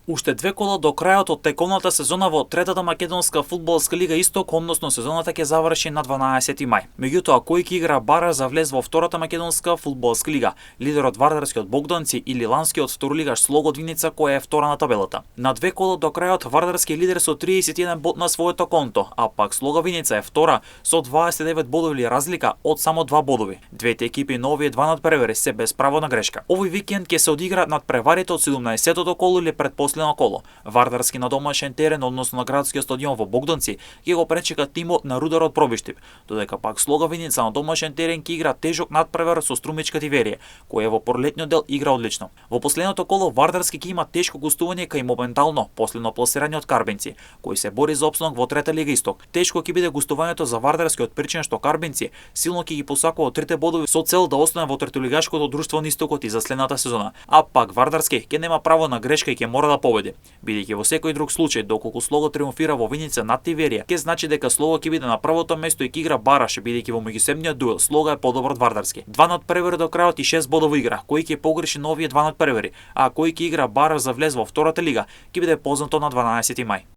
Уште две кола до крајот од тековната сезона во третата македонска фудбалска лига Исток, односно сезоната ќе заврши на 12 мај. Меѓутоа, кој ќе игра бараж за влез во втората македонска фудбалска лига? Лидерот Вардарскиот Богданци или ланскиот второлигаш Слогод Виница, која е втора на табелата. На две кола до крајот Вардарски е лидер со 31 бод на своето конто, а пак Слога Виница е втора со 29 бодови разлика од само 2 бодови. Двете екипи на овие два надпревари се без право на грешка. Овој викенд ќе се одиграат надпреварите од 17-тото коло или предпоследно коло. Вардарски на домашен терен, односно на градскиот стадион во Богданци, ќе го пречека тимот на Рударот Пробиштип, додека пак Слога Виница на домашен терен ќе игра тежок надпревар со Струмичка Тиверија, која во пролетниот дел игра одлично. Во последното коло Вардарски ќе има тешко гостување кај моментално последно пласираниот Карбинци, кој се бори за опстанок во трета лига Исток. Тешко ќе биде гостувањето за Вардарски од причина што Карбинци силно ќе ги посакува трите бодови со цел да остане во третолигашкото друштво на Истокот и за следната сезона. А пак Вардарски ќе нема право на грешка и ќе мора да победи, бидејќи во секој друг случај доколку Слого триумфира во Виница над Тиверија, ќе значи дека Слого ќе биде на првото место и ќе игра бараш, бидејќи во меѓусебниот дуел Слого е подобар од Вардарски. Два надпревари до крајот и 6 бодови игра. Кој ќе погреши на овие два надпревари, а кој ќе игра бараш за влез во втората лига, ќе биде познато на 12 мај.